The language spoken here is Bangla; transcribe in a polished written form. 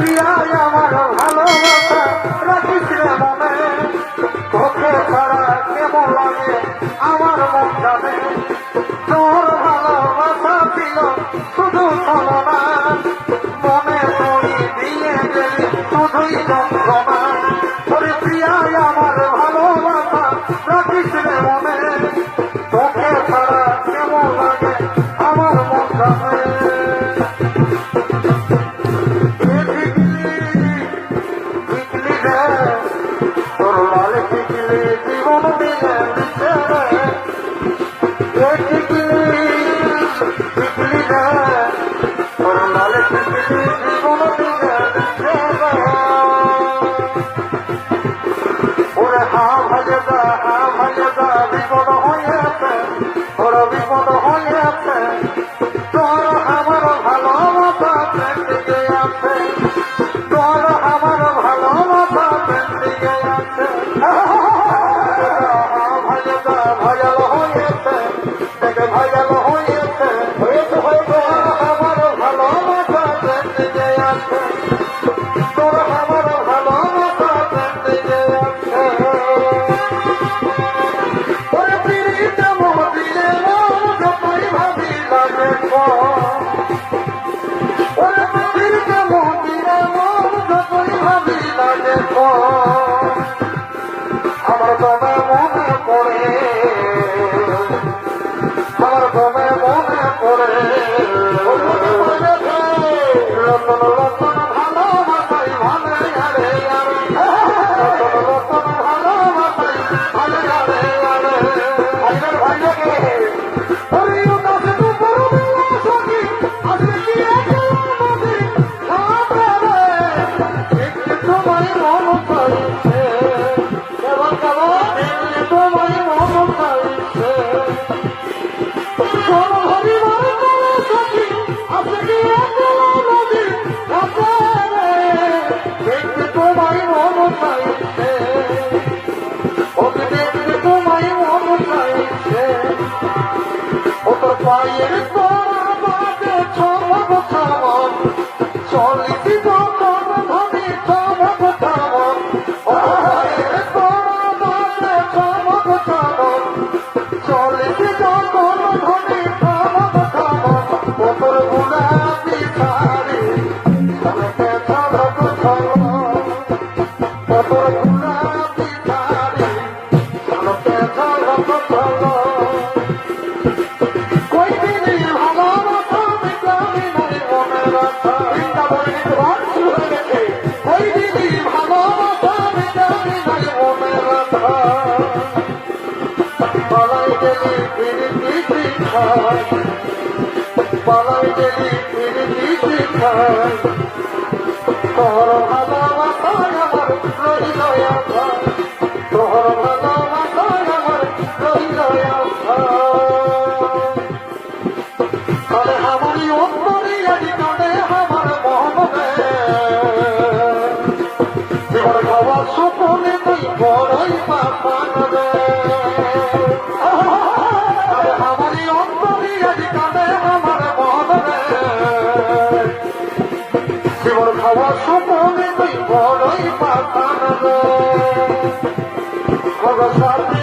প্রিয়াই আমার ভালোবাসা রাখিস রে মনে, তোকে ছাড়া কেমন লাগে আমার মন জানে। তোর ভালোবাসা ছিল শুধু ছলনা, মনে তুই দিয়ে গেলি শুধুই যন্ত্রণা। ওরে প্রিয়াই আমার ভালোবাসা রাখিস রে মনে, তোকে ছাড়া কেমন লাগে আমার মন জানে। তোর লাল টিকলি জীবন দিলে দিচ্ছে রে, টিকলি রে তোর লাল টিকলি জীবন দিলে দিচ্ছে রে। ওরে হা ভাইয়া বিপদ হয়েছে, ওর বিপদ হয়েছে, তোর আমার ভালোবাসা পেন্ডিংয়ে আছে, তোর আমার ভালোবাসা পেন্ডিংয়ে আছে। ভাইয়াল হয়েছে, দেখে ভাইয়াল হয়েছে, তোর আমার ভালোবাসা পেন্ডিংয়ে আছে, তোর আমার ভালোবাসা পেন্ডিংয়ে আছে। ওরে পিড়িতে মোহ দিলে যতই ভাবি লাগে ওরে পিড়িতে মোহ দিলে যতই ভাবি লাগে আমার তবে মনে পড়ে, আমার তবে মনে পড়ে রতন রতন ভালোবাসাই ভালে আরে আরে, রতন রতন ভালোবাসাই ভালে আরে আরে। ভাইয়ের ভাইয়াকে ওরে উদাস দুপুর বেলা সখী আসবে কি একলামতি খাবে রে, একটু তোমায় মন চাইছে, কেবল কেবল একটু তোমায় মন চাইছে। কোন হরিবার করে সখী আসবে কি একলামতি খাবে রে, একটু তোমায় মন চাইছে, ওকে দেখতে তোমায় মন চাইছে। ও তোর পায়ের তোরা বাজে চমক চমক, চলিছি যখন ধনি চমক চমক, ও পায়ের তোরা বাজে চমক চমক, চলিছি যখন ধনি চমক চমক। ও তোর গুলাবি শাড়ি চলকে চমক চমক, ও তোর গুলাবি শাড়ি চলকে চমক চমক। কই দিলি ভালোবাসা মিটাবি নাই মনের আশা, বৃন্দাবনের গান শুরু হয়ে গেছে। কই দিলি ভালোবাসা মিটাবি নাই মনের আশা, পালাই গেলি ফিরতি শিখায়, পালাই গেলি ফিরতি শিখায়। তোর ভালোবাসায় আমার রইল আশা, তোর ভালোবাসায় আমার রইল আশা। কালে আমারই অন্তরে আজ কালে আমার মনে, জীবন খাওয়ার সুপনে তুই বড়ই পাপান রে। কালে আমারই অন্তরে আজ কালে আমার মনে, জীবন খাওয়ার সুপনে তুই বড়ই পাপান রে। সাথী